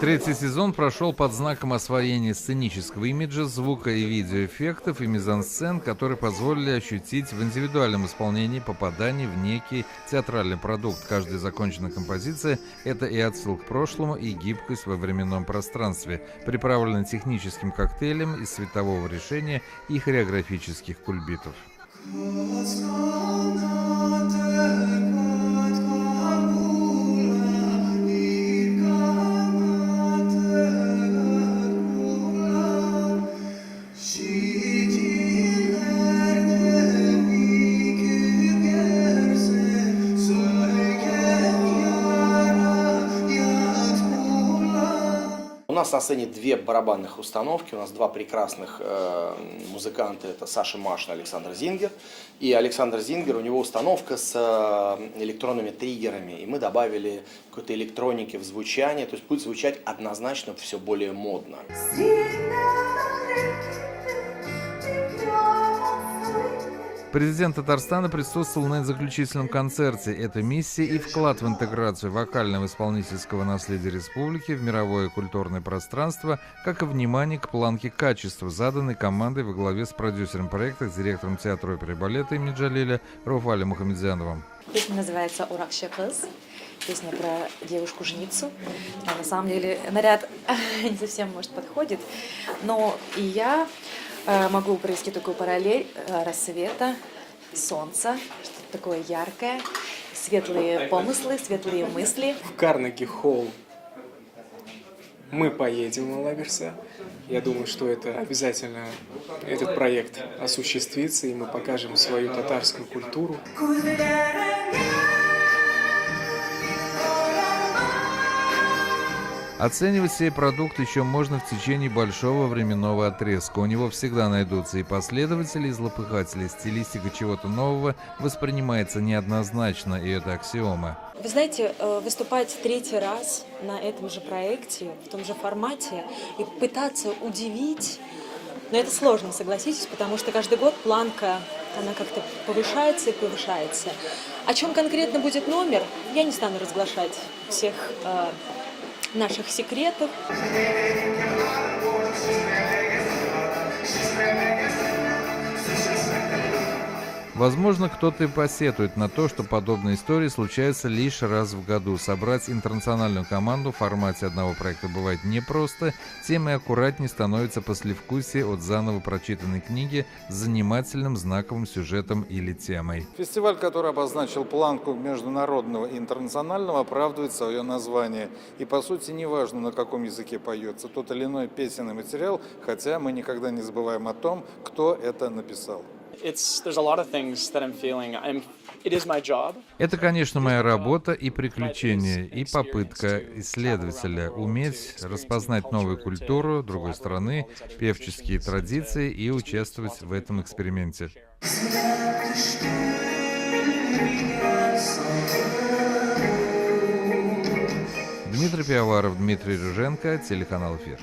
Третий сезон прошел под знаком освоения сценического имиджа, звука и видеоэффектов и мизансцен, которые позволили ощутить в индивидуальном исполнении попадание в некий театральный продукт. Каждая законченная композиция — это и отсылка к прошлому, и гибкость во временном пространстве, приправлена техническим коктейлем из светового решения и хореографических кульбитов. У нас на сцене две барабанных установки, у нас два прекрасных музыканта, это Саша Машин и Александр Зингер. И Александр Зингер, у него установка с электронными триггерами, и мы добавили какой-то электроники в звучание, то есть будет звучать однозначно все более модно. Президент Татарстана присутствовал на заключительном концерте. Это миссия и вклад в интеграцию вокального исполнительского наследия республики в мировое культурное пространство, как и внимание к планке качества, заданной командой во главе с продюсером проекта, директором театра оперы и балета имени Джалиля Рауфали Мухамедзяновым. Песня называется «Уракши кыз», песня про девушку-жницу. На самом деле наряд не совсем, может, подходит, но и я могу провести такую параллель рассвета, солнца, что-то такое яркое, светлые помыслы, светлые мысли. В Карнеги-холл мы поедем в Алагирса. Я думаю, что это обязательно этот проект осуществится, и мы покажем свою татарскую культуру. Оценивать сей продукт еще можно в течение большого временного отрезка. У него всегда найдутся и последователи, и злопыхатели. Стилистика чего-то нового воспринимается неоднозначно, и это аксиома. Вы знаете, выступать третий раз на этом же проекте, в том же формате, и пытаться удивить, но это сложно, согласитесь, потому что каждый год планка, она как-то повышается и повышается. О чем конкретно будет номер, я не стану разглашать всех наших секретов. Возможно, кто-то и посетует на то, что подобные истории случаются лишь раз в году. Собрать интернациональную команду в формате одного проекта бывает непросто, тем и аккуратнее становится послевкусие от заново прочитанной книги с занимательным знаковым сюжетом или темой. Фестиваль, который обозначил планку международного и интернационального, оправдывает свое название. И, по сути, неважно, на каком языке поется тот или иной песенный материал, хотя мы никогда не забываем о том, кто это написал. Это, конечно, моя работа и приключение, и попытка исследователя уметь распознать новую культуру другой страны, певческие традиции и участвовать в этом эксперименте. Дмитрий Пиаваров, Дмитрий Рыженко, телеканал «Эфир».